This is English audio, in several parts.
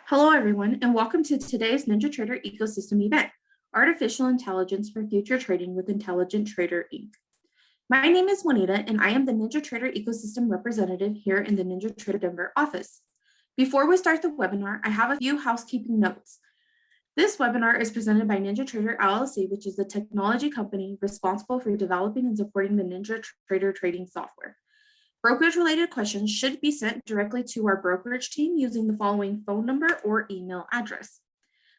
Hello, everyone, and welcome to today's NinjaTrader Ecosystem event, Artificial Intelligence for Future Trading with Intelligent Trader, Inc. My name is Juanita, and I am the NinjaTrader Ecosystem representative here in the NinjaTrader Denver office. Before we start the webinar, I have a few housekeeping notes. This webinar is presented by NinjaTrader LLC, which is the technology company responsible for developing and supporting the NinjaTrader trading software. Brokerage-related questions should be sent directly to our brokerage team using the following phone number or email address.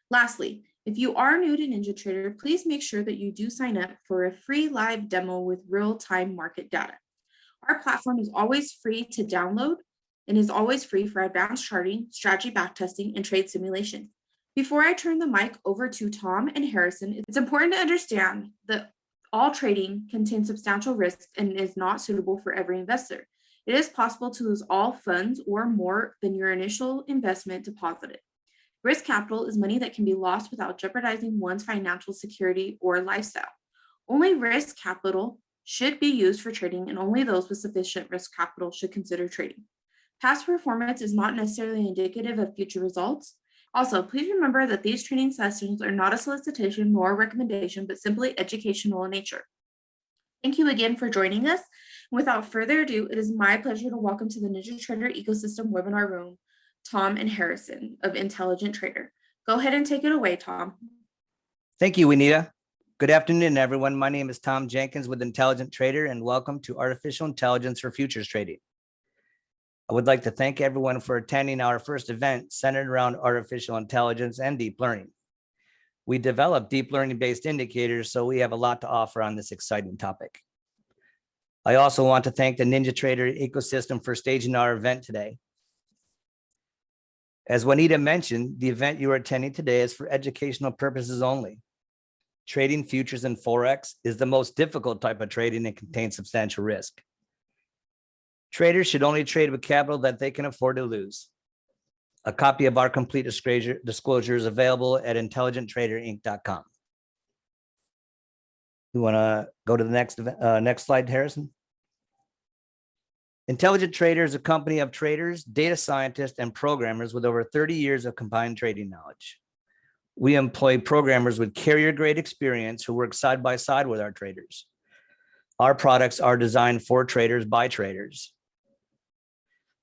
Lastly, if you are new to NinjaTrader, please make sure that you do sign up for a free live demo with real-time market data. Our platform is always free to download and is always free for advanced charting, strategy backtesting, and trade simulation. Before I turn the mic over to Tom and Harrison, it's important to understand that all trading contains substantial risk and is not suitable for every investor. It is possible to lose all funds or more than your initial investment deposited. Risk capital is money that can be lost without jeopardizing one's financial security or lifestyle. Only risk capital should be used for trading, and only those with sufficient risk capital should consider trading. Past performance is not necessarily indicative of future results. Also, please remember that these training sessions are not a solicitation nor a recommendation, but simply educational in nature. Thank you again for joining us. Without further ado, it is my pleasure to welcome to the NinjaTrader Ecosystem webinar room, Tom and Harrison of Intelligent Trader. Go ahead and take it away, Tom. Thank you, Juanita. Good afternoon, everyone. My name is Tom Jenkins with Intelligent Trader, and welcome to Artificial Intelligence for Futures Trading. I would like to thank everyone for attending our first event centered around artificial intelligence and deep learning. We develop deep learning-based indicators, so we have a lot to offer on this exciting topic. I also want to thank the NinjaTrader ecosystem for staging our event today. As Juanita mentioned, the event you are attending today is for educational purposes only. Trading futures and Forex is the most difficult type of trading and contains substantial risk. Traders should only trade with capital that they can afford to lose. A copy of our complete disclosure is available at intelligenttraderinc.com. You want to go to the next slide, Harrison? Intelligent Trader is a company of traders, data scientists, and programmers with over 30 years of combined trading knowledge. We employ programmers with carrier-grade experience who work side by side with our traders. Our products are designed for traders by traders.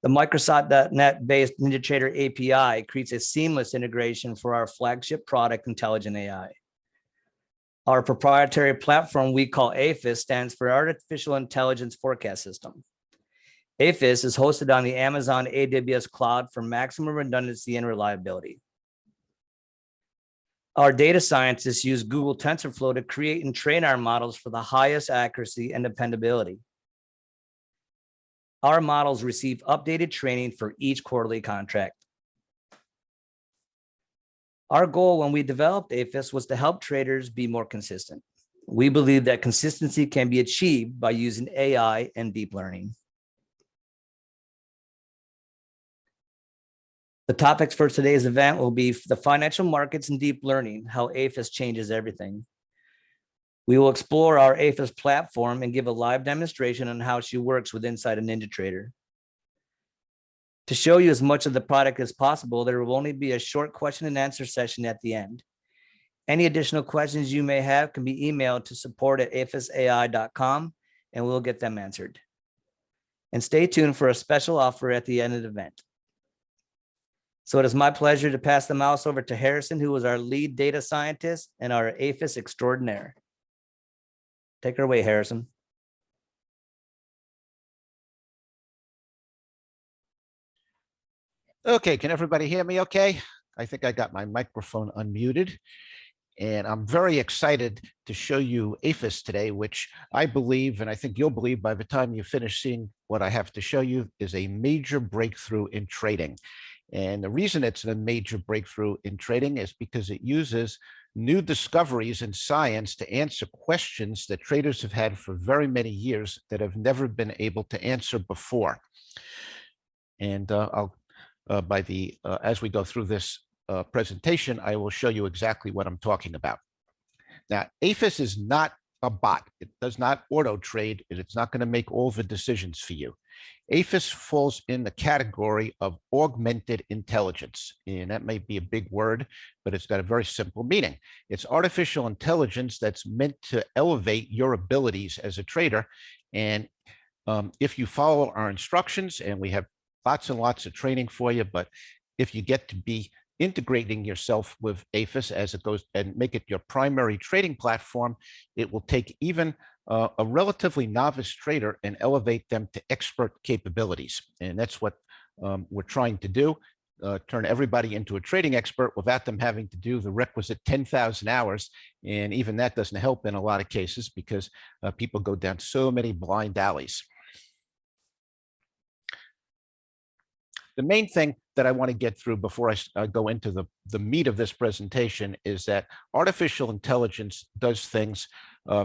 The Microsoft.NET-based NinjaTrader API creates a seamless integration for our flagship product, Intelligent AI. Our proprietary platform we call AIFS stands for Artificial Intelligence Forecast System. AIFS is hosted on the Amazon AWS cloud for maximum redundancy and reliability. Our data scientists use Google TensorFlow to create and train our models for the highest accuracy and dependability. Our models receive updated training for each quarterly contract. Our goal when we developed AIFS was to help traders be more consistent. We believe that consistency can be achieved by using AI and deep learning. The topics for today's event will be the financial markets and deep learning, how AIFS changes everything. We will explore our AIFS platform and give a live demonstration on how she works with inside a NinjaTrader. To show you as much of the product as possible, there will only be a short question and answer session at the end. Any additional questions you may have can be emailed to support@aifsai.com and we'll get them answered. And stay tuned for a special offer at the end of the event. So it is my pleasure to pass the mouse over to Harrison, who is our lead data scientist and our AIFS extraordinaire. Take her away, Harrison. Okay, can everybody hear me okay? I think I got my microphone unmuted. And I'm very excited to show you AIFS today, which I believe, and I think you'll believe by the time you finish seeing what I have to show you, is a major breakthrough in trading. And the reason it's a major breakthrough in trading is because it uses new discoveries in science to answer questions that traders have had for very many years that have never been able to answer before. And as we go through this presentation, I will show you exactly what I'm talking about. Now, AIFS is not a bot. It does not auto trade, and it's not going to make all the decisions for you. AIFS falls in the category of augmented intelligence. And that may be a big word, but it's got a very simple meaning. It's artificial intelligence that's meant to elevate your abilities as a trader. And if you follow our instructions, and we have lots and lots of training for you, but if you get to be integrating yourself with AIFS as it goes and make it your primary trading platform, it will take even a relatively novice trader and elevate them to expert capabilities. And that's what we're trying to do, turn everybody into a trading expert without them having to do the requisite 10,000 hours. And even that doesn't help in a lot of cases because people go down so many blind alleys. The main thing that I want to get through before I go into the meat of this presentation is that artificial intelligence does things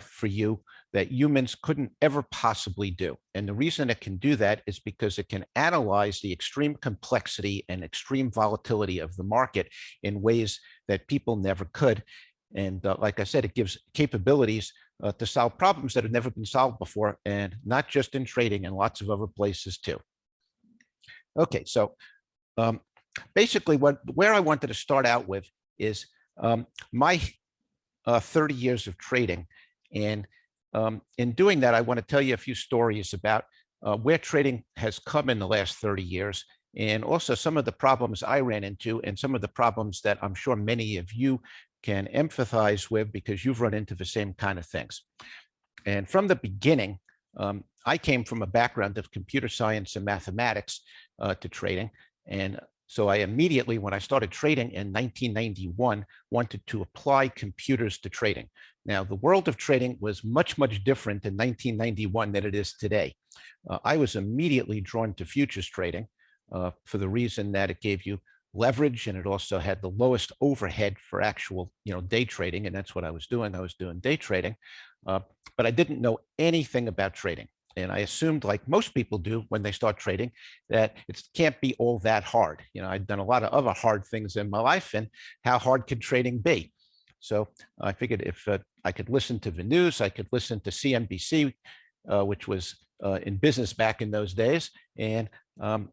for you that humans couldn't ever possibly do. And the reason it can do that is because it can analyze the extreme complexity and extreme volatility of the market in ways that people never could. And like I said, it gives capabilities to solve problems that have never been solved before, and not just in trading, and lots of other places too. Okay, so basically where I wanted to start out with is my 30 years of trading. And in doing that, I want to tell you a few stories about where trading has come in the last 30 years, and also some of the problems I ran into and some of the problems that I'm sure many of you can empathize with because you've run into the same kind of things. And from the beginning, I came from a background of computer science and mathematics to trading. And so I immediately, when I started trading in 1991, wanted to apply computers to trading. Now, the world of trading was much, much different in 1991 than it is today. I was immediately drawn to futures trading for the reason that it gave you leverage, and it also had the lowest overhead for actual, day trading. And that's what I was doing. I was doing day trading, but I didn't know anything about trading. And I assumed, like most people do when they start trading, that it can't be all that hard. I'd done a lot of other hard things in my life, and how hard could trading be? So I figured if I could listen to the news, I could listen to CNBC, which was in business back in those days, and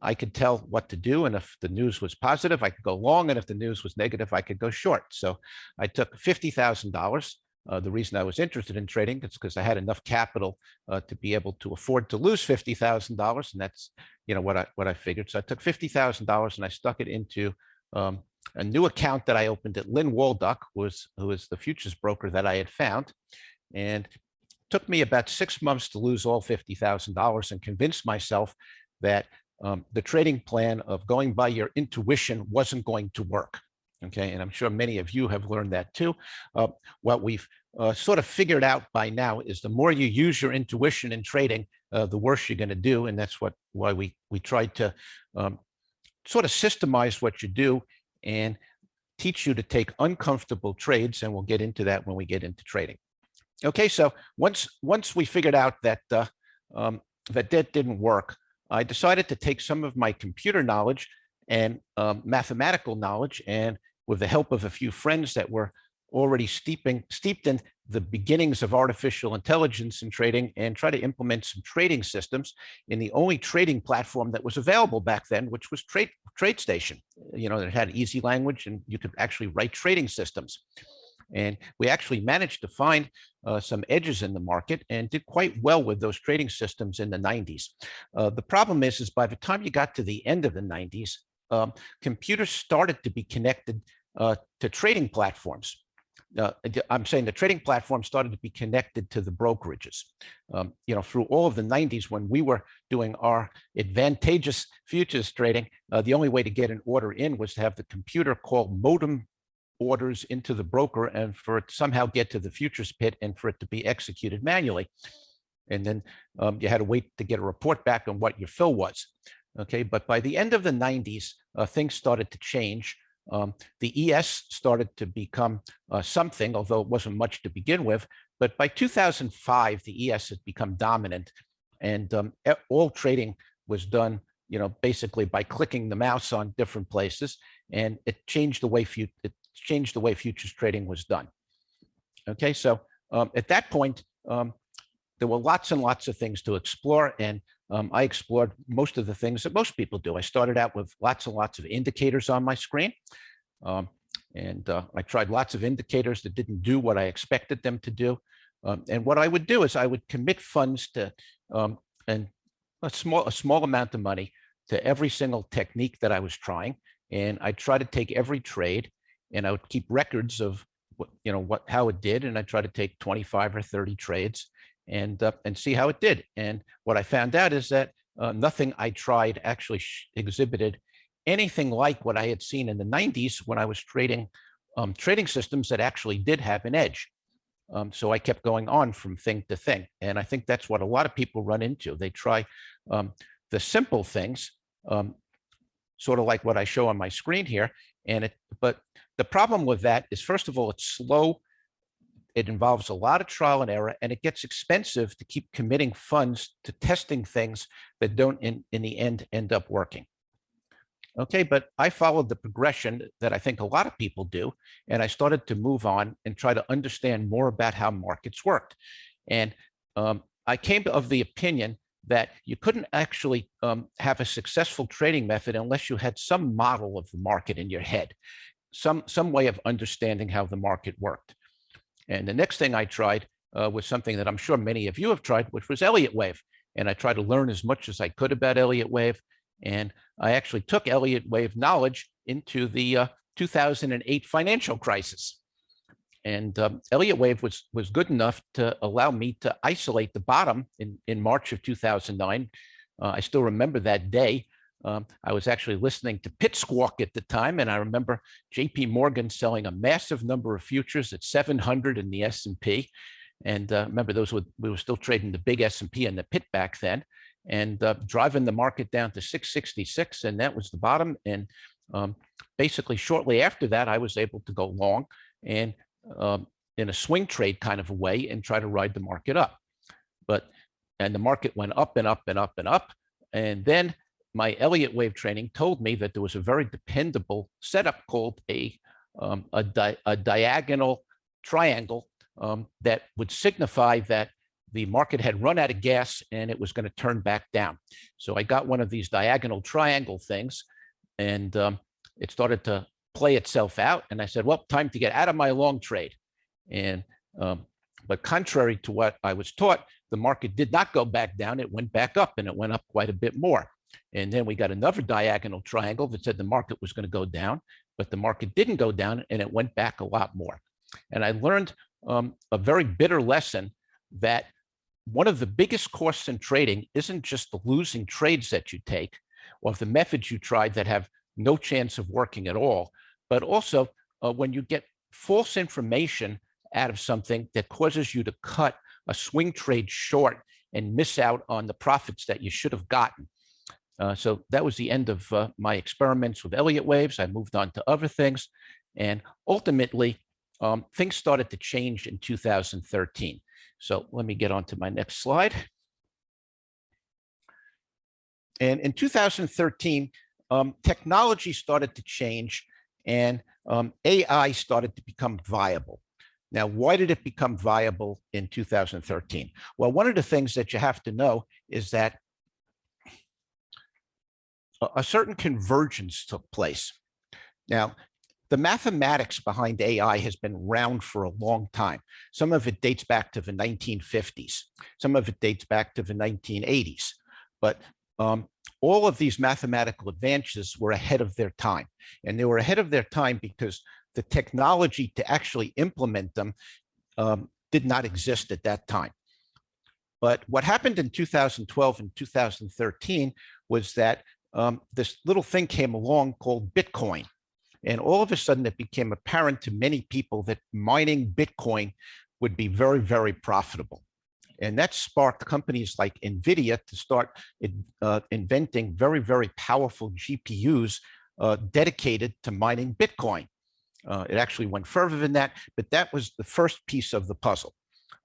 I could tell what to do. And if the news was positive, I could go long, and if the news was negative, I could go short. So I took $50,000. The reason I was interested in trading is because I had enough capital to be able to afford to lose $50,000, and that's what I figured. So I took $50,000 and I stuck it into a new account that I opened at Lynn Walduck, who was the futures broker that I had found, and it took me about 6 months to lose all $50,000 and convince myself that the trading plan of going by your intuition wasn't going to work. Okay, and I'm sure many of you have learned that too. What we've sort of figured out by now is the more you use your intuition in trading, the worse you're going to do. And that's why we tried to sort of systemize what you do and teach you to take uncomfortable trades. And we'll get into that when we get into trading. Okay, so once we figured out that that didn't work, I decided to take some of my computer knowledge and mathematical knowledge, and with the help of a few friends that were already steeped in the beginnings of artificial intelligence in trading, and try to implement some trading systems in the only trading platform that was available back then, which was TradeStation. It had easy language, and you could actually write trading systems. And we actually managed to find some edges in the market and did quite well with those trading systems in the 90s. The problem is by the time you got to the end of the 90s, computers started to be connected to trading platforms. I'm saying the trading platforms started to be connected to the brokerages. Through all of the 90s, when we were doing our advantageous futures trading, the only way to get an order in was to have the computer call modem orders into the broker, and for it to somehow get to the futures pit and for it to be executed manually. And then you had to wait to get a report back on what your fill was. Okay, but by the end of the 90s, things started to change. The ES started to become something, although it wasn't much to begin with. But by 2005, the ES had become dominant, and all trading was done, basically by clicking the mouse on different places, and it changed the way futures trading was done. Okay, so at that point, there were lots and lots of things to explore, and I explored most of the things that most people do. I started out with lots and lots of indicators on my screen. I tried lots of indicators that didn't do what I expected them to do. And what I would do is I would commit funds to and a small amount of money to every single technique that I was trying. And I try to take every trade, and I would keep records of how it did. And I try to take 25 or 30 trades and see how it did. And what I found out is that nothing I tried actually exhibited anything like what I had seen in the 90s when I was trading systems that actually did have an edge. So I kept going on from thing to thing. And I think that's what a lot of people run into. They try the simple things, sort of like what I show on my screen here. But the problem with that is, first of all, it's slow. It involves a lot of trial and error, and it gets expensive to keep committing funds to testing things that don't in the end up working. Okay, but I followed the progression that I think a lot of people do, and I started to move on and try to understand more about how markets worked. And I came of the opinion that you couldn't actually have a successful trading method unless you had some model of the market in your head, some way of understanding how the market worked. And the next thing I tried was something that I'm sure many of you have tried, which was Elliott Wave. And I tried to learn as much as I could about Elliott Wave. And I actually took Elliott Wave knowledge into the 2008 financial crisis. And Elliott Wave was good enough to allow me to isolate the bottom in March of 2009. I still remember that day. I was actually listening to Pit Squawk at the time, and I remember JP Morgan selling a massive number of futures at 700 in the S&P. And remember, we were still trading the big S&P and the Pit back then, and driving the market down to 666, and that was the bottom. And basically shortly after that, I was able to go long and in a swing trade kind of a way and try to ride the market up. And the market went up and up and up and up. And then my Elliott Wave training told me that there was a very dependable setup called a diagonal triangle that would signify that the market had run out of gas and it was going to turn back down. So I got one of these diagonal triangle things, and it started to play itself out. And I said, well, time to get out of my long trade. And but contrary to what I was taught, the market did not go back down. It went back up, and it went up quite a bit more. And then we got another diagonal triangle that said the market was going to go down, but the market didn't go down, and it went back a lot more. And I learned a very bitter lesson that one of the biggest costs in trading isn't just the losing trades that you take or the methods you tried that have no chance of working at all, but also when you get false information out of something that causes you to cut a swing trade short and miss out on the profits that you should have gotten. So that was the end of my experiments with Elliott Waves. I moved on to other things, and ultimately things started to change in 2013. So let me get on to my next slide. And in 2013, technology started to change, and AI started to become viable. Now, why did it become viable in 2013? Well, one of the things that you have to know is that a certain convergence took place. Now, the mathematics behind AI has been around for a long time. Some of it dates back to the 1950s. Some of it dates back to the 1980s. But all of these mathematical advances were ahead of their time. And they were ahead of their time because the technology to actually implement them did not exist at that time. But what happened in 2012 and 2013 was that this little thing came along called Bitcoin. And all of a sudden, it became apparent to many people that mining Bitcoin would be very, very profitable. And that sparked companies like NVIDIA to start inventing very, very powerful GPUs dedicated to mining Bitcoin. It actually went further than that, but that was the first piece of the puzzle.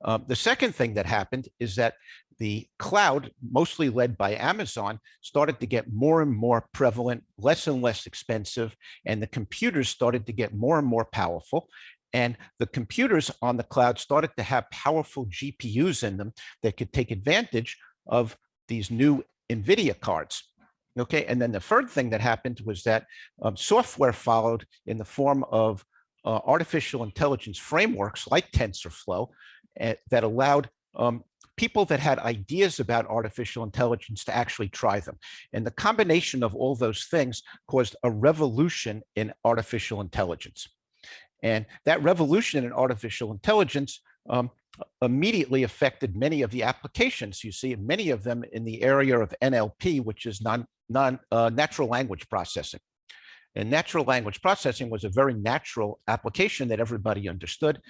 The second thing that happened is that the cloud, mostly led by Amazon, started to get more and more prevalent, less and less expensive, and the computers started to get more and more powerful. And the computers on the cloud started to have powerful GPUs in them that could take advantage of these new NVIDIA cards. Okay, and then the third thing that happened was that software followed in the form of artificial intelligence frameworks like TensorFlow that allowed people that had ideas about artificial intelligence to actually try them. And the combination of all those things caused a revolution in artificial intelligence. And that revolution in artificial intelligence immediately affected many of the applications. You see many of them in the area of NLP, which is natural language processing. And natural language processing was a very natural application that everybody understood.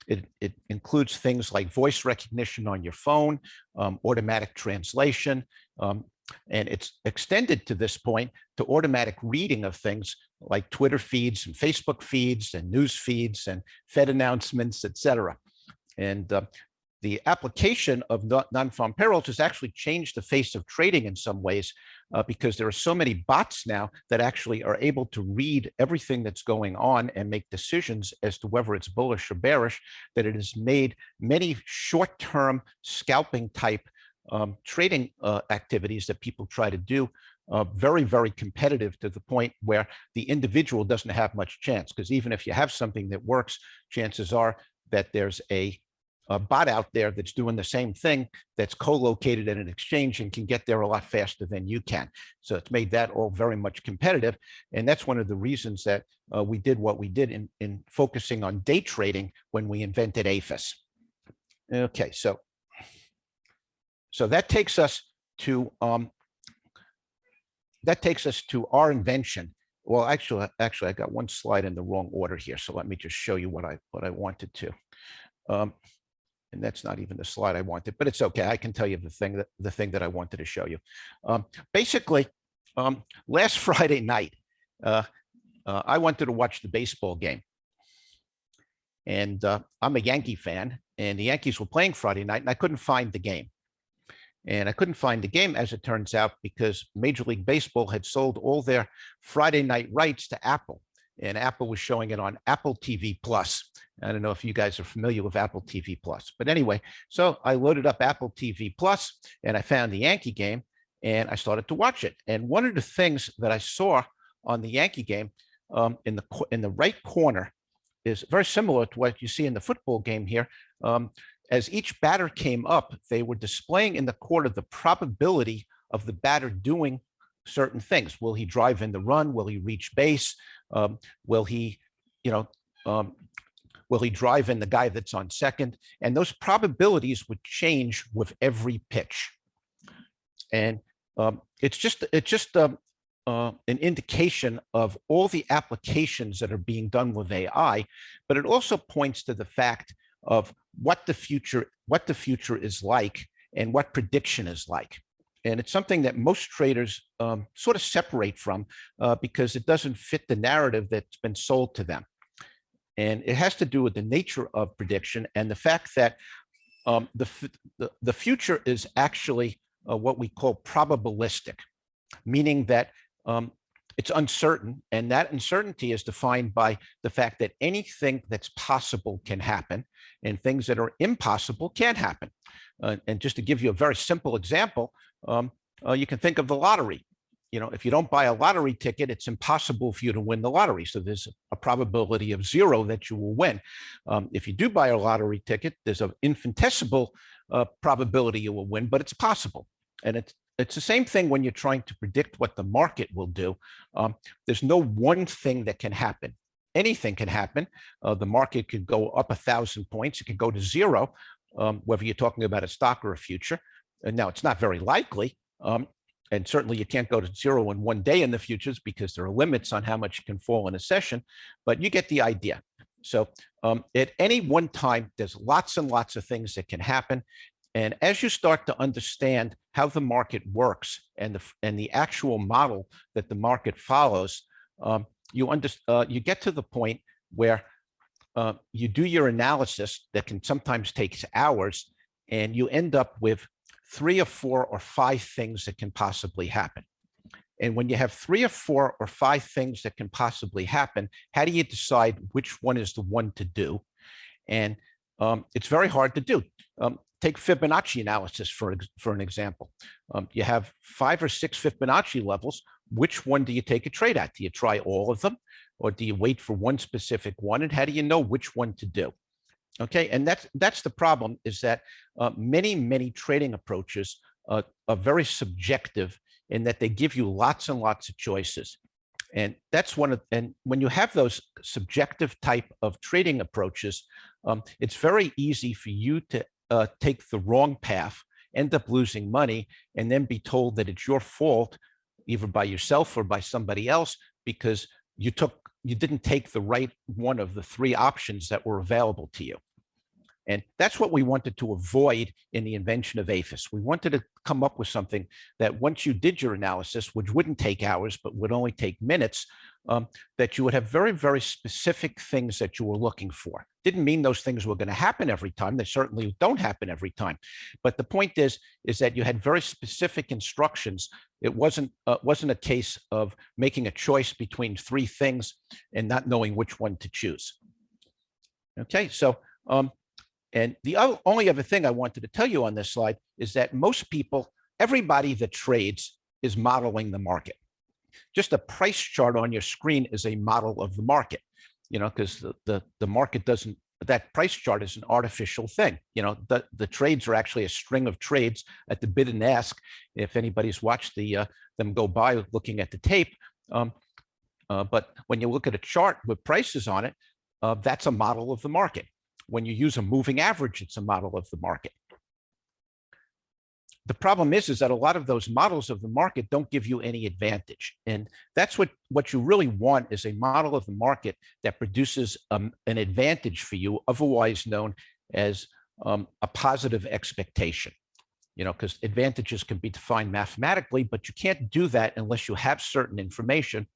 It includes things like voice recognition on your phone, automatic translation, and it's extended to this point to automatic reading of things like Twitter feeds and Facebook feeds and news feeds and Fed announcements, et cetera. And the application of non-farm payrolls has actually changed the face of trading in some ways because there are so many bots now that actually are able to read everything that's going on and make decisions as to whether it's bullish or bearish, that it has made many short-term scalping type trading activities that people try to do very, very competitive to the point where the individual doesn't have much chance. Because even if you have something that works, chances are that there's a bot out there that's doing the same thing that's co-located at an exchange and can get there a lot faster than you can. So it's made that all very much competitive. And that's one of the reasons that we did what we did in focusing on day trading when we invented AIFS. Okay, so that takes us to our invention. Well, actually, I got one slide in the wrong order here. So let me just show you what I wanted to. And that's not even the slide I wanted, but it's okay. I can tell you the thing that I wanted to show you. Basically, last Friday night, I wanted to watch the baseball game. And I'm a Yankee fan, and the Yankees were playing Friday night, and I couldn't find the game. And I couldn't find the game, as it turns out, because Major League Baseball had sold all their Friday night rights to Apple. And Apple was showing it on Apple TV Plus. I don't know if you guys are familiar with Apple TV Plus, but anyway, so I loaded up Apple TV Plus and I found the Yankee game and I started to watch it. And one of the things that I saw on the Yankee game in the right corner is very similar to what you see in the football game here. As each batter came up, they were displaying in the corner the probability of the batter doing certain things. Will he drive in the run? Will he reach base? Will he drive in the guy that's on second? And those probabilities would change with every pitch. And it's just an indication of all the applications that are being done with AI, but it also points to the fact of what the future is like and what prediction is like. And it's something that most traders sort of separate from because it doesn't fit the narrative that's been sold to them. And it has to do with the nature of prediction and the fact that the future is actually what we call probabilistic, meaning that it's uncertain. And that uncertainty is defined by the fact that anything that's possible can happen and things that are impossible can't happen. And just to give you a very simple example, you can think of the lottery. If you don't buy a lottery ticket, it's impossible for you to win the lottery. So there's a probability of 0 that you will win. If you do buy a lottery ticket, there's an infinitesimal probability you will win, but it's possible. And it's the same thing when you're trying to predict what the market will do. There's no one thing that can happen. Anything can happen. The market could go up 1,000 points. It could go to 0, whether you're talking about a stock or a future. And now it's not very likely. And certainly you can't go to 0 in one day in the futures because there are limits on how much can fall in a session, but you get the idea. So at any one time, there's lots and lots of things that can happen. And as you start to understand how the market works and the actual model that the market follows, you get to the point where you do your analysis that can sometimes take hours, and you end up with 3 or 4 or 5 things that can possibly happen. And when you have 3 or 4 or 5 things that can possibly happen, how do you decide which one is the one to do? And it's very hard to do. take Fibonacci analysis for an example. You have 5 or 6 Fibonacci levels. Which one do you take a trade at? Do you try all of them, or do you wait for one specific one? And how do you know which one to do? Okay, and that's the problem, is that many trading approaches are very subjective in that they give you lots and lots of choices. And that's and when you have those subjective type of trading approaches, it's very easy for you to take the wrong path, end up losing money, and then be told that it's your fault, either by yourself or by somebody else, because you didn't take the right one of the 3 options that were available to you. And that's what we wanted to avoid in the invention of AIFS. We wanted to come up with something that once you did your analysis, which wouldn't take hours, but would only take minutes, that you would have very, very specific things that you were looking for. Didn't mean those things were going to happen every time. They certainly don't happen every time. But the point is that you had very specific instructions. It wasn't a case of making a choice between 3 things and not knowing which one to choose. Okay, so and the only other thing I wanted to tell you on this slide is that most people, everybody that trades, is modeling the market. Just a price chart on your screen is a model of the market, because the market doesn't, that price chart is an artificial thing. The trades are actually a string of trades at the bid and ask. If anybody's watched them go by looking at the tape, but when you look at a chart with prices on it, that's a model of the market. When you use a moving average, it's a model of the market. The problem is that a lot of those models of the market don't give you any advantage. And that's what you really want, is a model of the market that produces an advantage for you, otherwise known as a positive expectation. Because advantages can be defined mathematically, but you can't do that unless you have certain information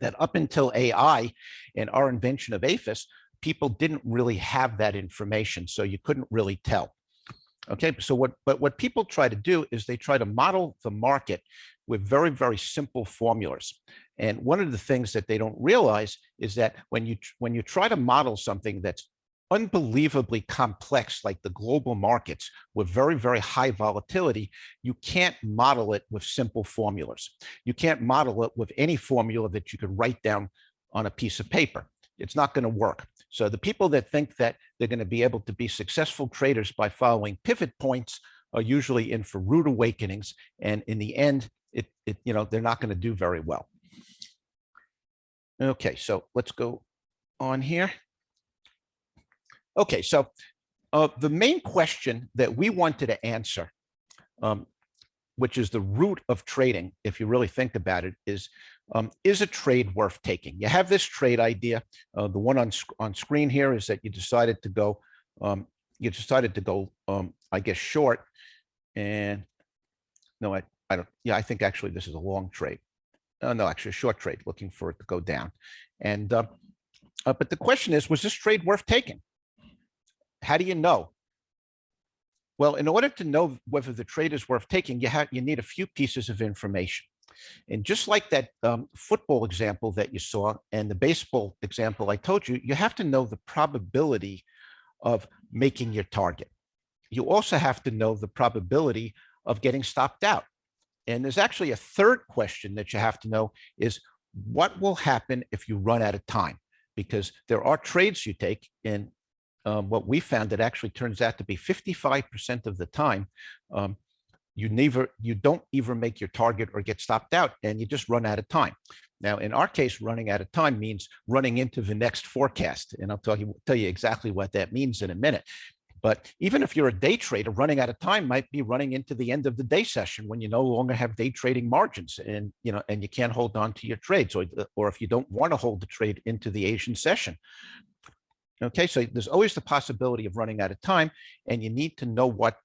that up until AI and our invention of AIFS, people didn't really have that information, so you couldn't really tell. Okay, so what people try to do is they try to model the market with very, very simple formulas. And one of the things that they don't realize is that when you try to model something that's unbelievably complex, like the global markets with very, very high volatility, you can't model it with simple formulas. You can't model it with any formula that you could write down on a piece of paper. It's not going to work. So the people that think that they're going to be able to be successful traders by following pivot points are usually in for rude awakenings. And in the end, they're not going to do very well. Okay, so let's go on here. Okay, so the main question that we wanted to answer, which is the root of trading, if you really think about it, is a trade worth taking? You have this trade idea. The one on screen here is that you decided to go, I guess, short. And no, I don't. Yeah, I think actually this is a long trade. No, actually a short trade, looking for it to go down. And but the question is, was this trade worth taking? How do you know? Well, in order to know whether the trade is worth taking, you need a few pieces of information. And just like that football example that you saw and the baseball example I told you, you have to know the probability of making your target. You also have to know the probability of getting stopped out. And there's actually a third question that you have to know, is what will happen if you run out of time? Because there are trades you take, and what we found, it actually turns out to be 55% of the time, you don't either make your target or get stopped out, and you just run out of time. Now, in our case, running out of time means running into the next forecast, and I'll tell you exactly what that means in a minute. But even if you're a day trader, running out of time might be running into the end of the day session when you no longer have day trading margins, and you can't hold on to your trades, or if you don't want to hold the trade into the Asian session. Okay, so there's always the possibility of running out of time, and you need to know what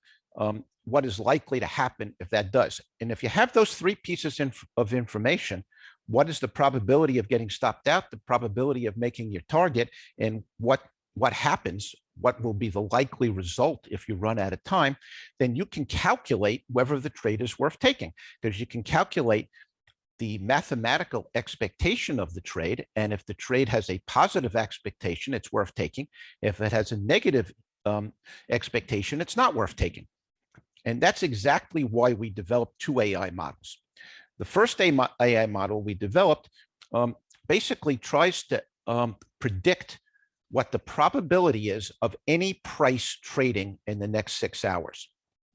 is likely to happen if that does. And if you have those 3 pieces of information, what is the probability of getting stopped out, the probability of making your target, and what happens, what will be the likely result if you run out of time, then you can calculate whether the trade is worth taking, because you can calculate the mathematical expectation of the trade. And if the trade has a positive expectation, it's worth taking. If it has a negative expectation, it's not worth taking. And that's exactly why we developed two AI models. The first AI model we developed basically tries to predict what the probability is of any price trading in the next 6 hours.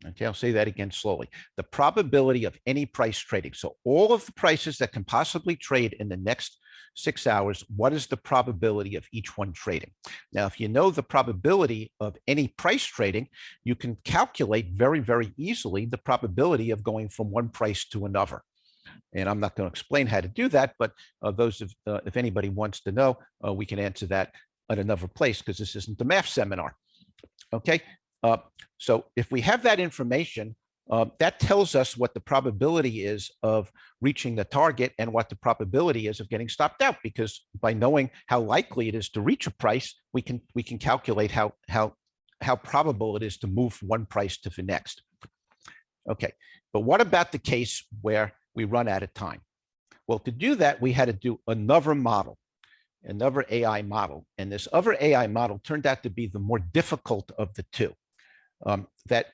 Okay, I'll say that again slowly. The probability of any price trading. So all of the prices that can possibly trade in the next 6 hours, what is the probability of each one trading? Now, if you know the probability of any price trading, you can calculate very, very easily the probability of going from one price to another. And I'm not going to explain how to do that, but if anybody wants to know, we can answer that at another place because this isn't the math seminar. Okay, so if we have that information, that tells us what the probability is of reaching the target and what the probability is of getting stopped out, because by knowing how likely it is to reach a price, we can calculate how probable it is to move from one price to the next. Okay, but what about the case where we run out of time? Well, to do that, we had to do another model, another AI model. And this other AI model turned out to be the more difficult of the two. That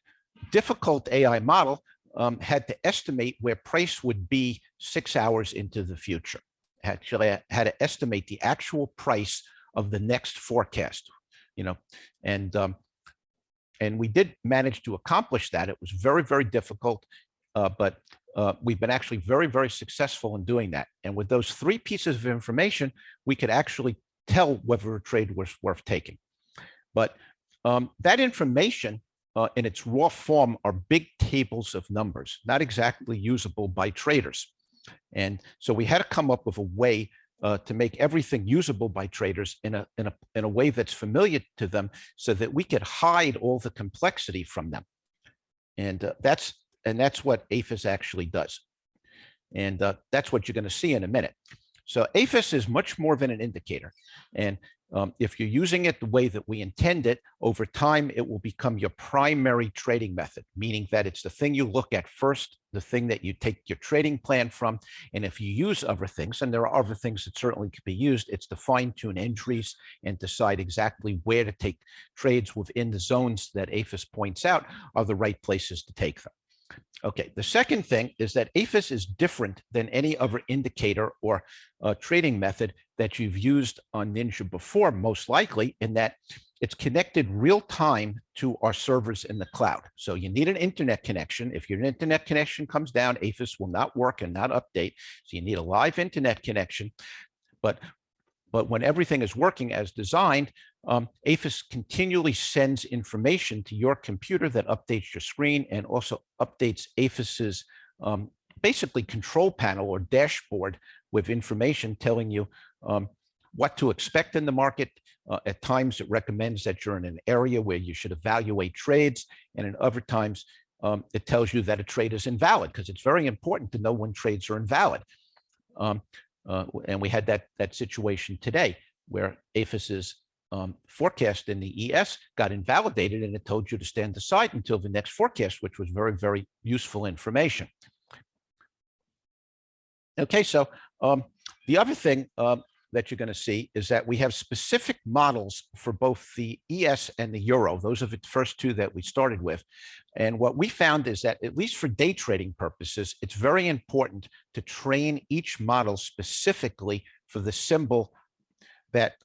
difficult AI model had to estimate where price would be 6 hours into the future. Actually, I had to estimate the actual price of the next forecast, and we did manage to accomplish that. It was very, very difficult, but we've been actually very, very successful in doing that. And with those three pieces of information, we could actually tell whether a trade was worth taking. But that information in its raw form are big tables of numbers, not exactly usable by traders. And so we had to come up with a way to make everything usable by traders in a way that's familiar to them, so that we could hide all the complexity from them. And that's what AIFS actually does. And that's what you're going to see in a minute. So AIFS is much more than an indicator. And if you're using it the way that we intend it, over time, it will become your primary trading method, meaning that it's the thing you look at first, the thing that you take your trading plan from. And if you use other things, and there are other things that certainly could be used, it's to fine-tune entries and decide exactly where to take trades within the zones that AIFS points out are the right places to take them. Okay, the second thing is that AIFS is different than any other indicator or trading method that you've used on Ninja before, most likely, in that it's connected real time to our servers in the cloud. So you need an internet connection. If your internet connection comes down, AIFS will not work and not update. So you need a live internet connection. But when everything is working as designed, AIFS continually sends information to your computer that updates your screen and also updates AIFS's basically control panel or dashboard with information telling you what to expect in the market. At times, it recommends that you're in an area where you should evaluate trades, and in other times, it tells you that a trade is invalid, because it's very important to know when trades are invalid. And we had that situation today where AIFS's forecast in the ES got invalidated, and it told you to stand aside until the next forecast, which was very, very useful information. Okay, so the other thing that you're going to see is that we have specific models for both the ES and the Euro. Those are the first two that we started with. And what we found is that, at least for day trading purposes, it's very important to train each model specifically for the symbol that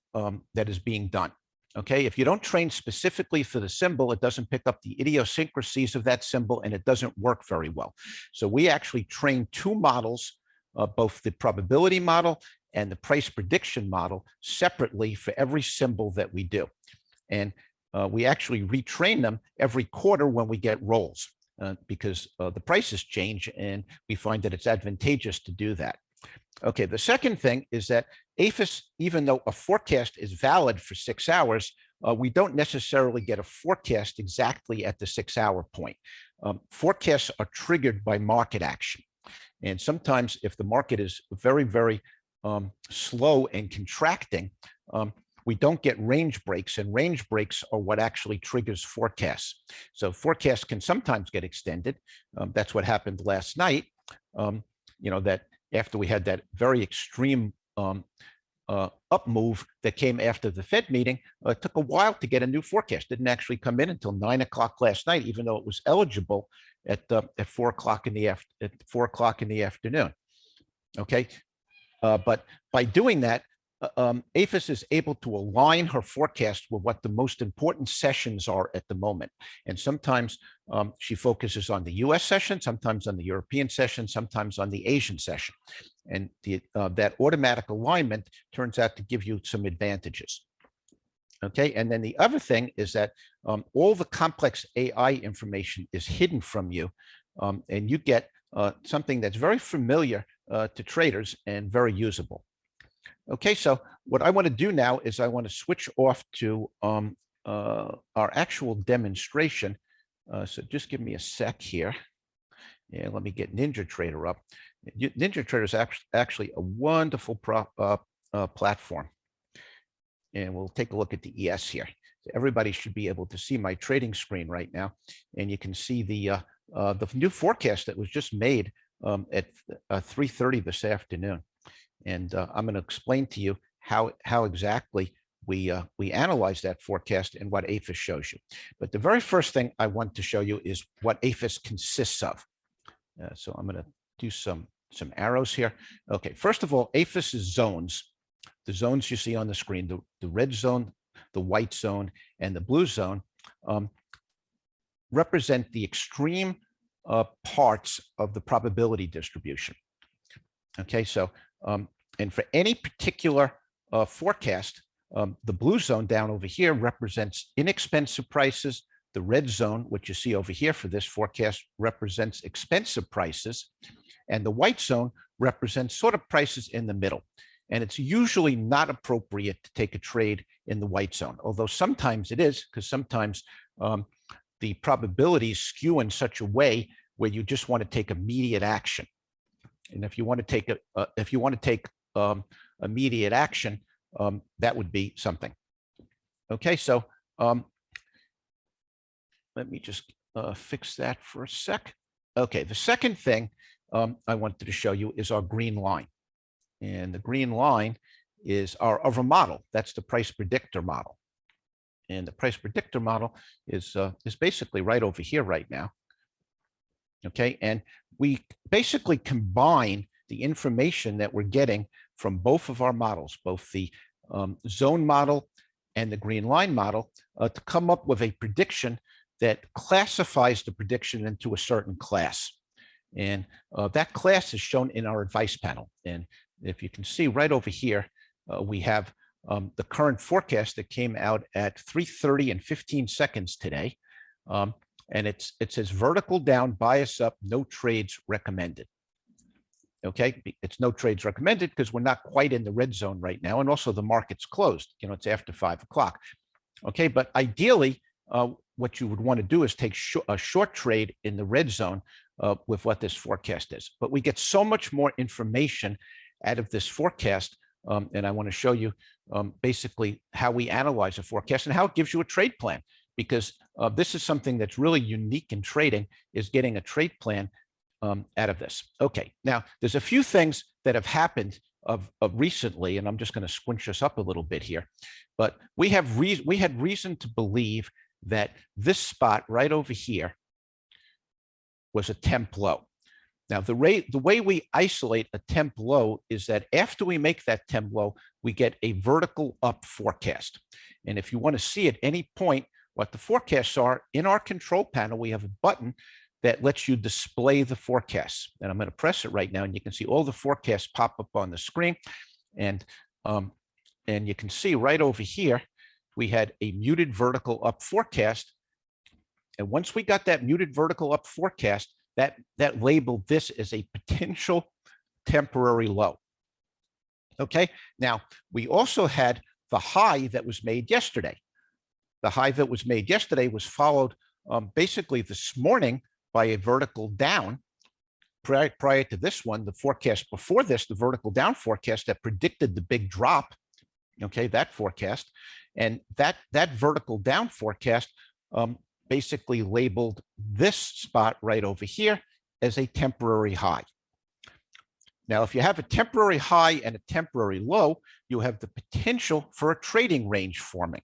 is being done. Okay, if you don't train specifically for the symbol, it doesn't pick up the idiosyncrasies of that symbol, and it doesn't work very well. So we actually train two models, both the probability model and the price prediction model, separately for every symbol that we do. And we actually retrain them every quarter when we get rolls, because the prices change, and we find that it's advantageous to do that. Okay, the second thing is that AIFS, even though a forecast is valid for 6 hours, we don't necessarily get a forecast exactly at the 6 hour point. Forecasts are triggered by market action. And sometimes if the market is very, very slow and contracting, we don't get range breaks, and range breaks are what actually triggers forecasts. So forecasts can sometimes get extended. That's what happened last night. That after we had that very extreme up move that came after the Fed meeting. It took a while to get a new forecast. Didn't actually come in until 9 o'clock last night, even though it was eligible at 4 o'clock in the afternoon. Okay, but by doing that, AIFS is able to align her forecast with what the most important sessions are at the moment. And sometimes she focuses on the US session, sometimes on the European session, sometimes on the Asian session. And that automatic alignment turns out to give you some advantages. Okay, and then the other thing is that all the complex AI information is hidden from you, and you get something that's very familiar to traders and very usable. Okay, so what I want to do now is I want to switch off to our actual demonstration. So just give me a sec here. And let me get NinjaTrader up. NinjaTrader is actually a wonderful platform. And we'll take a look at the ES here. So everybody should be able to see my trading screen right now. And you can see the new forecast that was just made at 3:30 this afternoon. And I'm going to explain to you how exactly we analyze that forecast and what AIFS shows you. But the very first thing I want to show you is what AIFS consists of. So I'm going to do some arrows here. Okay, first of all, AIFS is zones. The zones you see on the screen, the red zone, the white zone, and the blue zone represent the extreme parts of the probability distribution. Okay, so and for any particular forecast, the blue zone down over here represents inexpensive prices. The red zone, which you see over here for this forecast, represents expensive prices. And the white zone represents sort of prices in the middle. And it's usually not appropriate to take a trade in the white zone, although sometimes it is, because sometimes the probabilities skew in such a way where you just want to take immediate action. And if you want to take immediate action, that would be something. Okay, so let me just fix that for a sec. Okay, the second thing I wanted to show you is our green line. And the green line is our model. That's the price predictor model. And the price predictor model is basically right over here right now. Okay, and we basically combine the information that we're getting from both of our models, both the zone model and the green line model, to come up with a prediction that classifies the prediction into a certain class. And that class is shown in our advice panel. And if you can see right over here, we have the current forecast that came out at 3:30 and 15 seconds today. And it says vertical down, bias up, no trades recommended. Okay, it's no trades recommended because we're not quite in the red zone right now. And also the market's closed, you know, it's after 5 o'clock. Okay, but ideally, what you would want to do is take a short trade in the red zone with what this forecast is. But we get so much more information out of this forecast. And I want to show you basically how we analyze a forecast and how it gives you a trade plan, because this is something that's really unique in trading, is getting a trade plan out of this. Okay, now there's a few things that have happened of recently, and I'm just going to squinch us up a little bit here. But we had reason to believe that this spot right over here was a temp low. Now, the way we isolate a temp low is that after we make that temp low, we get a vertical up forecast. And if you want to see at any point what the forecasts are, in our control panel, we have a button that lets you display the forecasts. And I'm going to press it right now, and you can see all the forecasts pop up on the screen. And you can see right over here, we had a muted vertical up forecast. And once we got that muted vertical up forecast, that labeled this as a potential temporary low. Okay, now we also had the high that was made yesterday. The high that was made yesterday was followed basically this morning by a vertical down. Prior to this one, the forecast before this, the vertical down forecast that predicted the big drop, okay, that forecast, and that vertical down forecast basically labeled this spot right over here as a temporary high. Now, if you have a temporary high and a temporary low, you have the potential for a trading range forming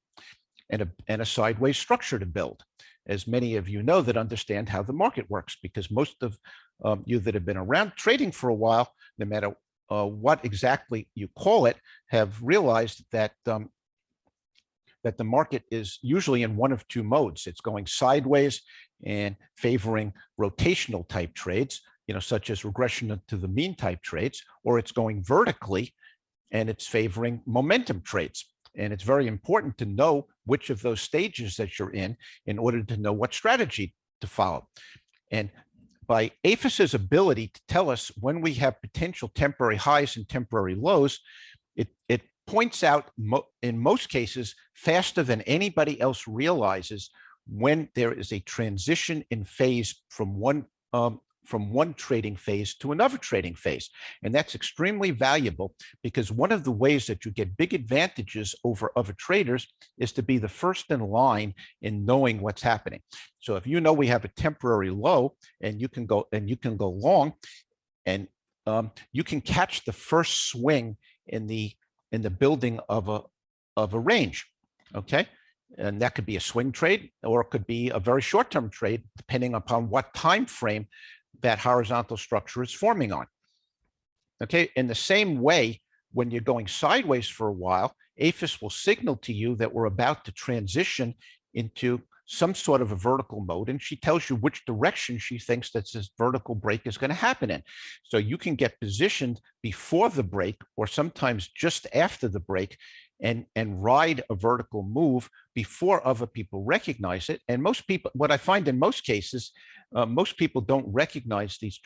and a sideways structure to build. As many of you know that understand how the market works, because most of you that have been around trading for a while, no matter what exactly you call it, have realized that that the market is usually in one of two modes. It's going sideways and favoring rotational type trades, such as regression to the mean type trades, or it's going vertically and it's favoring momentum trades. And it's very important to know which of those stages that you're in order to know what strategy to follow. And by AIFS's ability to tell us when we have potential temporary highs and temporary lows, it points out in most cases faster than anybody else realizes when there is a transition in phase from one trading phase to another trading phase. And that's extremely valuable, because one of the ways that you get big advantages over other traders is to be the first in line in knowing what's happening. So if you know we have a temporary low and you can go long, and you can catch the first swing in the building of a range, okay? And that could be a swing trade, or it could be a very short-term trade, depending upon what time frame that horizontal structure is forming on. Okay, in the same way, when you're going sideways for a while, AIFS will signal to you that we're about to transition into some sort of a vertical mode, and she tells you which direction she thinks that this vertical break is going to happen in. So you can get positioned before the break, or sometimes just after the break, and ride a vertical move before other people recognize it. And most people, what I find in most cases, most people don't recognize these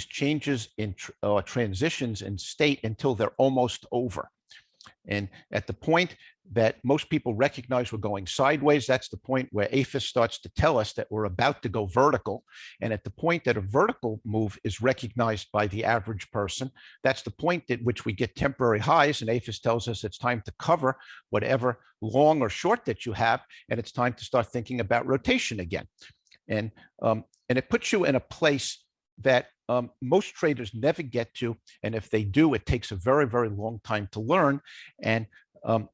changes in transitions in state until they're almost over. And at the point that most people recognize we're going sideways, that's the point where AIFS starts to tell us that we're about to go vertical. And at the point that a vertical move is recognized by the average person, that's the point at which we get temporary highs, and AIFS tells us it's time to cover whatever long or short that you have, and it's time to start thinking about rotation again. And it puts you in a place that most traders never get to, and if they do, it takes a very, very long time to learn, and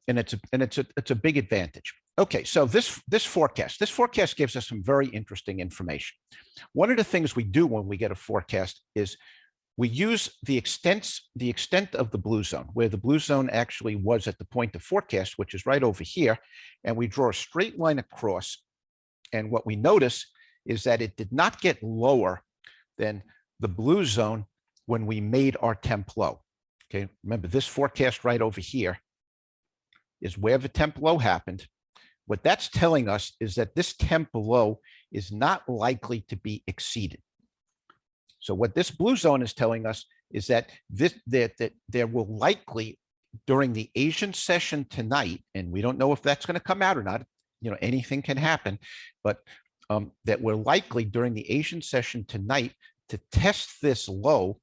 it's a big advantage. Okay, so this forecast gives us some very interesting information. One of the things we do when we get a forecast is we use the extent of the blue zone, where the blue zone actually was at the point of forecast, which is right over here, and we draw a straight line across. And what we notice is that it did not get lower than the blue zone when we made our temp low. Okay, remember this forecast right over here is where the temp low happened. What that's telling us is that this temp low is not likely to be exceeded. So what this blue zone is telling us is that that there will likely, during the Asian session tonight, and we don't know if that's going to come out or not, anything can happen, but that we're likely during the Asian session tonight to test this low,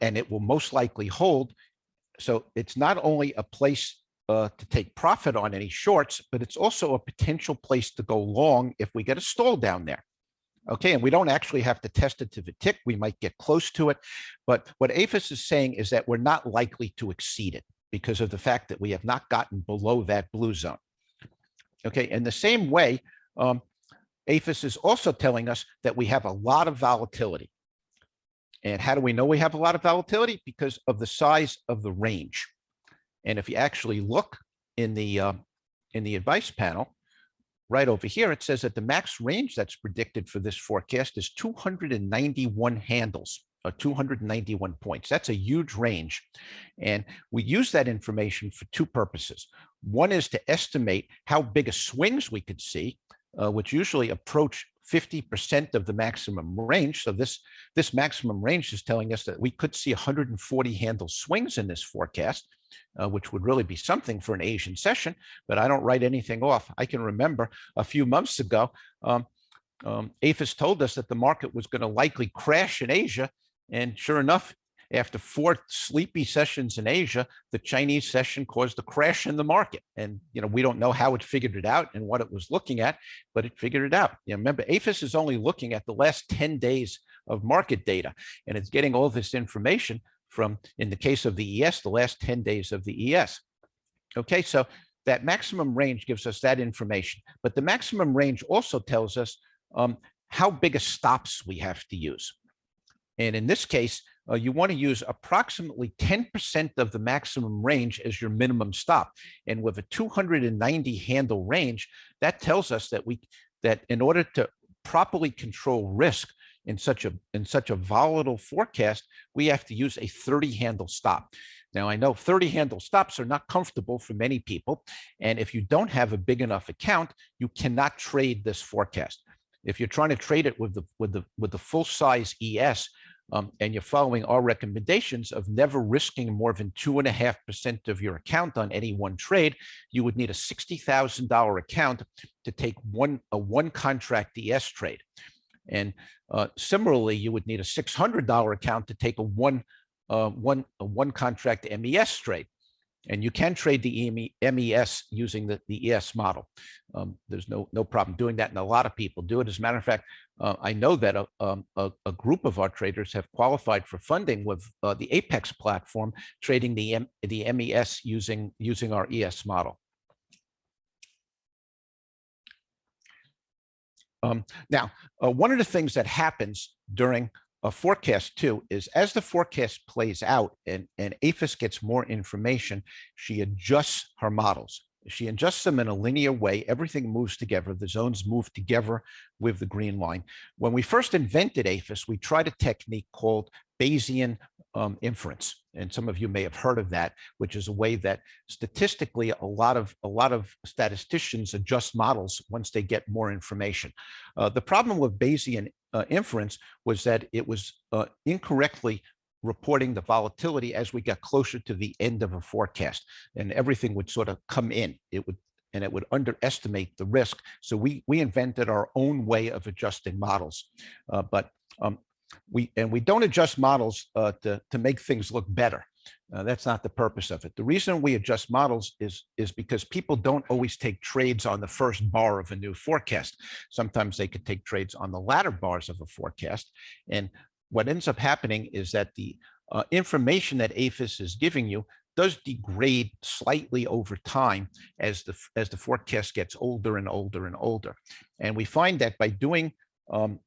and it will most likely hold. So it's not only a place to take profit on any shorts, but it's also a potential place to go long if we get a stall down there. Okay, and we don't actually have to test it to the tick. We might get close to it, but what AIFS is saying is that we're not likely to exceed it because of the fact that we have not gotten below that blue zone. Okay, in the same way, AIFS is also telling us that we have a lot of volatility. And how do we know we have a lot of volatility? Because of the size of the range. And if you actually look in the advice panel, right over here, it says that the max range that's predicted for this forecast is 291 handles, or 291 points. That's a huge range. And we use that information for two purposes. One is to estimate how big of swings we could see, which usually approach 50% of the maximum range. So this maximum range is telling us that we could see 140 handle swings in this forecast, which would really be something for an Asian session, but I don't write anything off. I can remember a few months ago, AIFS told us that the market was going to likely crash in Asia. And sure enough, after 4 sleepy sessions in Asia, the Chinese session caused a crash in the market. And we don't know how it figured it out and what it was looking at, but it figured it out. Remember, AIFS is only looking at the last 10 days of market data. And it's getting all this information from, in the case of the ES, the last 10 days of the ES. Okay, so that maximum range gives us that information. But the maximum range also tells us how big a stops we have to use. And in this case, you want to use approximately 10% of the maximum range as your minimum stop. And with a 290 handle range, that tells us that that in order to properly control risk in such a volatile forecast, we have to use a 30 handle stop. Now, I know 30 handle stops are not comfortable for many people. And if you don't have a big enough account, you cannot trade this forecast. If you're trying to trade it with the full size ES, and you're following our recommendations of never risking more than 2.5% of your account on any one trade, you would need a $60,000 account to take a one contract ES trade. And similarly, you would need a $600 account to take a one contract MES trade. And you can trade the MES using the ES model. There's no problem doing that, and a lot of people do it. As a matter of fact, I know that a group of our traders have qualified for funding with the Apex platform, trading the MES using our ES model. Now, one of the things that happens during a forecast too is as the forecast plays out and AIFS gets more information, she adjusts her models. She adjusts them in a linear way. Everything moves together. The zones move together with the green line. When we first invented AIFS, we tried a technique called Bayesian inference. And some of you may have heard of that, which is a way that statistically a lot of statisticians adjust models once they get more information. The problem with Bayesian inference was that it was incorrectly reporting the volatility as we got closer to the end of a forecast, and everything would sort of come in. It would underestimate the risk. So we invented our own way of adjusting models, but we don't adjust models to make things look better. That's not the purpose of it. The reason we adjust models is because people don't always take trades on the first bar of a new forecast. Sometimes they could take trades on the latter bars of a forecast. And what ends up happening is that the information that AIFS is giving you does degrade slightly over time as the forecast gets older and older and older. And we find that by doing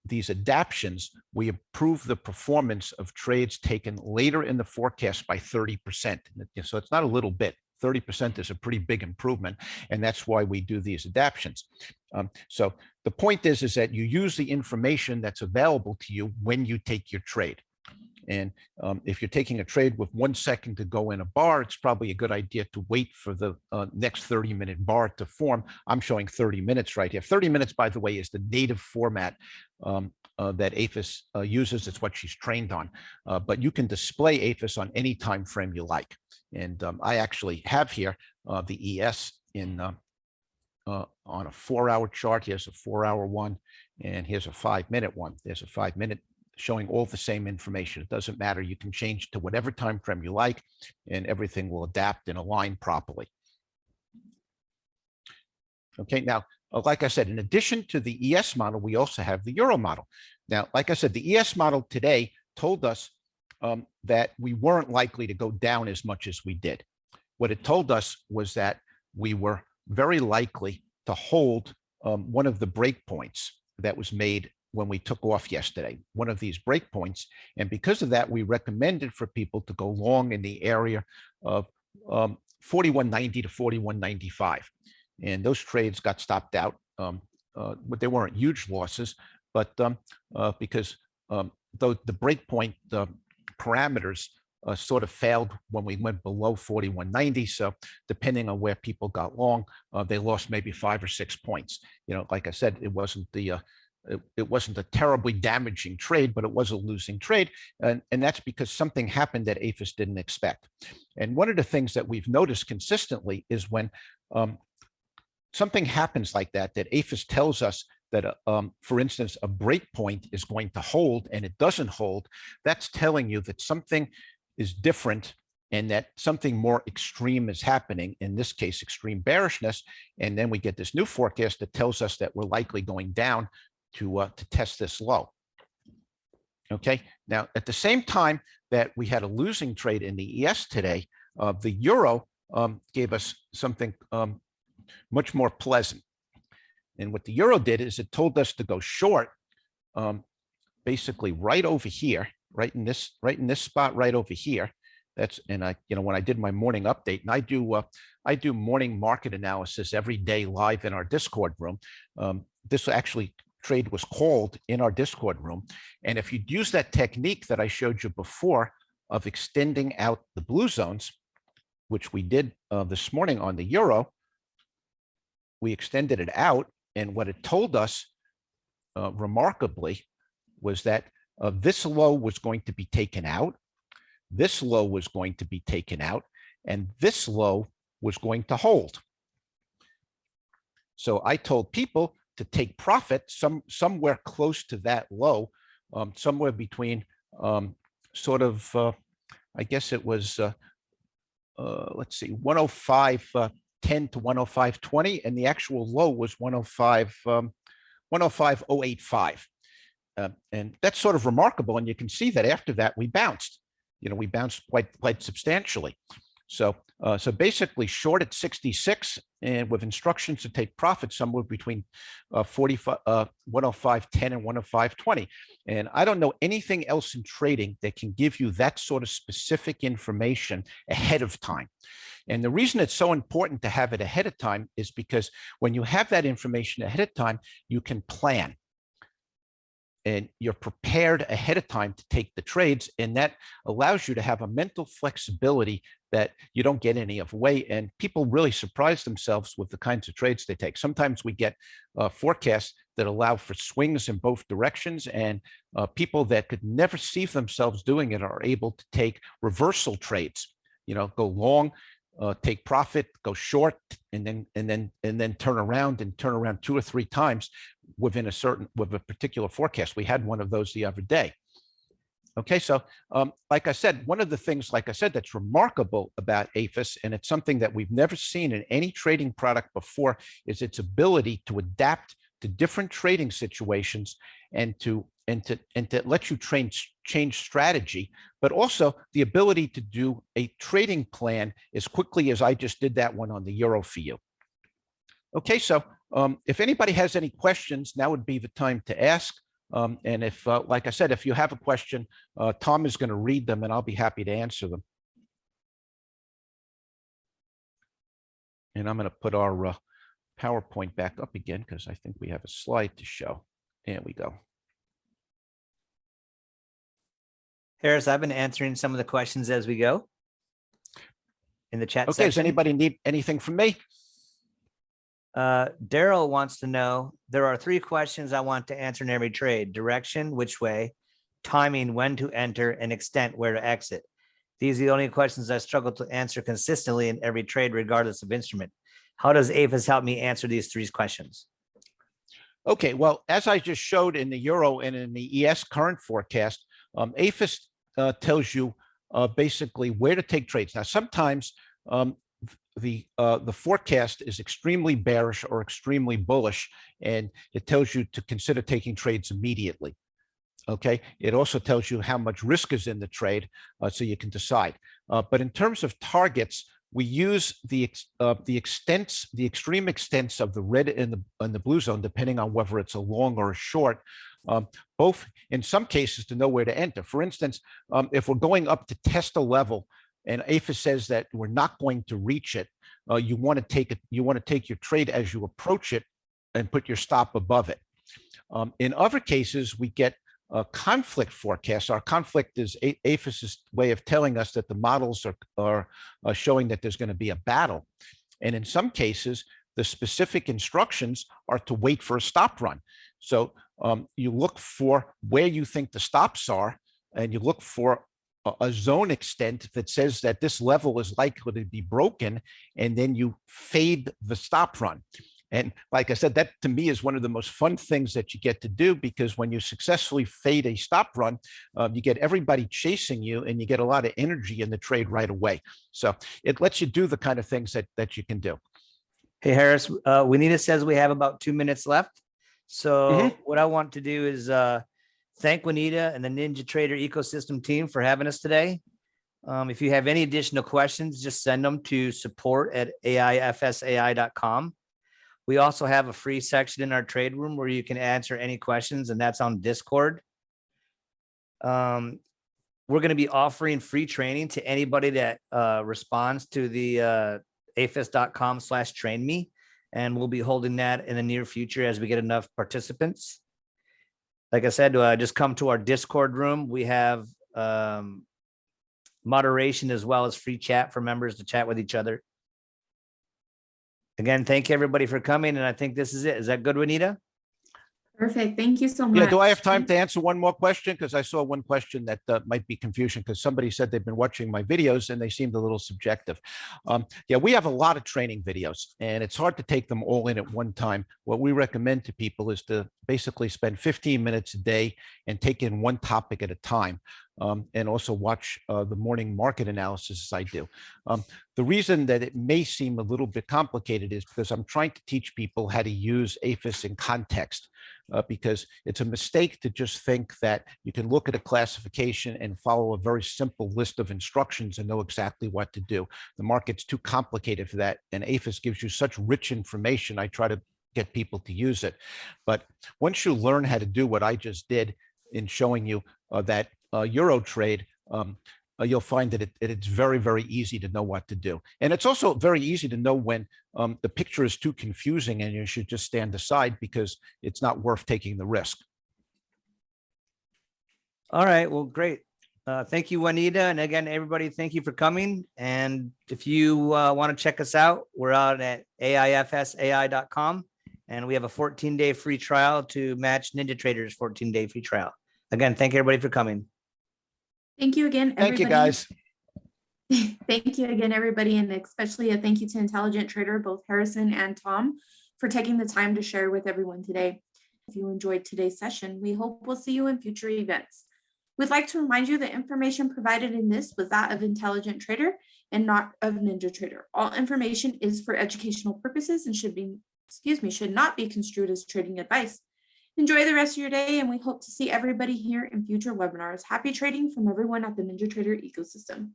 these adaptions, we improve the performance of trades taken later in the forecast by 30%. So it's not a little bit. 30% is a pretty big improvement, and that's why we do these adaptions. So the point is that you use the information that's available to you when you take your trade. And if you're taking a trade with 1 second to go in a bar, it's probably a good idea to wait for the next 30-minute bar to form. I'm showing 30 minutes right here. 30 minutes, by the way, is the native format that AIFS uses. It's what she's trained on. But you can display AIFS on any time frame you like. And I actually have here the ES in on a 4-hour chart. Here's a 4-hour one, and here's a 5-minute one. There's a 5-minute showing all the same information. It doesn't matter. You can change to whatever time frame you like, and everything will adapt and align properly. Okay, now, like I said, in addition to the ES model, we also have the Euro model. Now, like I said, the ES model today told us that we weren't likely to go down as much as we did. What it told us was that we were very likely to hold one of the breakpoints that was made when we took off yesterday, one of these breakpoints. And because of that, we recommended for people to go long in the area of 41.90 to 41.95. And those trades got stopped out, but they weren't huge losses, but because though the breakpoint parameters sort of failed when we went below 41.90. So depending on where people got long, they lost maybe 5 or 6 points. You know, like I said, it wasn't a terribly damaging trade, but it was a losing trade. And that's because something happened that AIFS didn't expect. And one of the things that we've noticed consistently is when something happens like that, that AIFS tells us that, for instance, a breakpoint is going to hold and it doesn't hold, that's telling you that something is different and that something more extreme is happening, in this case, extreme bearishness. And then we get this new forecast that tells us that we're likely going down to test this low. Okay. Now, at the same time that we had a losing trade in the ES today, the euro gave us something much more pleasant. And what the euro did is it told us to go short, basically right over here, right in this spot, right over here. That's, and I, when I did my morning update, and I do morning market analysis every day live in our Discord room. This actually trade was called in our Discord room. And if you'd use that technique that I showed you before of extending out the blue zones, which we did this morning on the euro, we extended it out. And what it told us remarkably was that this low was going to be taken out. This low was going to be taken out, and this low was going to hold. So I told people to take profit somewhere close to that low, somewhere between sort of, I guess it was, let's see, 105.10 to 105.20, and the actual low was 105.085. And that's sort of remarkable. And you can see that after that, we bounced. We bounced quite substantially. So basically short at 66 and with instructions to take profit somewhere between 105.10 and 105.20. And I don't know anything else in trading that can give you that sort of specific information ahead of time. And the reason it's so important to have it ahead of time is because when you have that information ahead of time, you can plan. And you're prepared ahead of time to take the trades, and that allows you to have a mental flexibility that you don't get any of way. And people really surprise themselves with the kinds of trades they take. Sometimes we get forecasts that allow for swings in both directions, and people that could never see themselves doing it are able to take reversal trades. Go long, take profit, go short, and then turn around 2 or 3 times with a particular forecast. We had one of those the other day. Okay, so like I said, one of the things, like I said, that's remarkable about AIFS, and it's something that we've never seen in any trading product before, is its ability to adapt to different trading situations and to let you change strategy, but also the ability to do a trading plan as quickly as I just did that one on the euro for you. Okay, so if anybody has any questions, now would be the time to ask. And if, like I said, if you have a question, Tom is going to read them and I'll be happy to answer them. And I'm going to put our PowerPoint back up again because I think we have a slide to show. There we go. Harris, I've been answering some of the questions as we go in the chat section. Does anybody need anything from me? Daryl wants to know, there are 3 questions I want to answer in every trade: direction, which way, timing, when to enter, and extent, where to exit. These are the only questions I struggle to answer consistently in every trade, regardless of instrument. How does AIFS help me answer these 3 questions? Okay, well, as I just showed in the euro and in the ES current forecast, AIFS tells you basically where to take trades. Now, sometimes the forecast is extremely bearish or extremely bullish, and it tells you to consider taking trades immediately. Okay, it also tells you how much risk is in the trade, so you can decide. But in terms of targets, we use the extreme extents of the red and the blue zone, depending on whether it's a long or a short, both in some cases to know where to enter. For instance, if we're going up to test a level and AIFS says that we're not going to reach it, you want to take it. You want to take your trade as you approach it and put your stop above it. In other cases, we get conflict forecasts. Our conflict is AIFS's way of telling us that the models are showing that there's going to be a battle. And in some cases, the specific instructions are to wait for a stop run. So you look for where you think the stops are, and you look for a zone extent that says that this level is likely to be broken, and then you fade the stop run. And like I said, that to me is one of the most fun things that you get to do, because when you successfully fade a stop run, you get everybody chasing you and you get a lot of energy in the trade right away. So it lets you do the kind of things that you can do. Hey, Harris, Juanita says we have about 2 minutes left. So what I want to do is thank Juanita and the NinjaTrader ecosystem team for having us today. If you have any additional questions, just send them to support@AIFSAI.com. We also have a free section in our trade room where you can answer any questions, and that's on Discord. We're going to be offering free training to anybody that responds to the AIFS.com/train me, and we'll be holding that in the near future as we get enough participants. Like I said, just come to our Discord room. We have moderation as well as free chat for members to chat with each other. Again, thank you everybody for coming. And I think this is it. Is that good, Juanita? Perfect. Thank you so much. Yeah, do I have time to answer one more question? Because I saw one question that might be confusion because somebody said they've been watching my videos and they seemed a little subjective. Yeah, we have a lot of training videos and it's hard to take them all in at one time. What we recommend to people is to basically spend 15 minutes a day and take in one topic at a time. And also watch the morning market analysis as I do. The reason that it may seem a little bit complicated is because I'm trying to teach people how to use AIFS in context, because it's a mistake to just think that you can look at a classification and follow a very simple list of instructions and know exactly what to do. The market's too complicated for that, and AIFS gives you such rich information. I try to get people to use it. But once you learn how to do what I just did in showing you that Euro trade, you'll find that it's very, very easy to know what to do. And it's also very easy to know when the picture is too confusing and you should just stand aside because it's not worth taking the risk. All right. Well, great. Thank you, Juanita. And again, everybody, thank you for coming. And if you want to check us out, we're out at AIFSAI.com. And we have a 14-day free trial to match NinjaTrader's 14-day free trial. Again, thank you everybody for coming. Thank you again, everybody. Thank you, guys. Thank you again, everybody, and especially a thank you to Intelligent Trader, both Harrison and Tom, for taking the time to share with everyone today. If you enjoyed today's session, we hope we'll see you in future events. We'd like to remind you that information provided in this was that of Intelligent Trader and not of NinjaTrader. All information is for educational purposes and should not be construed as trading advice. Enjoy the rest of your day, and we hope to see everybody here in future webinars. Happy trading from everyone at the NinjaTrader ecosystem.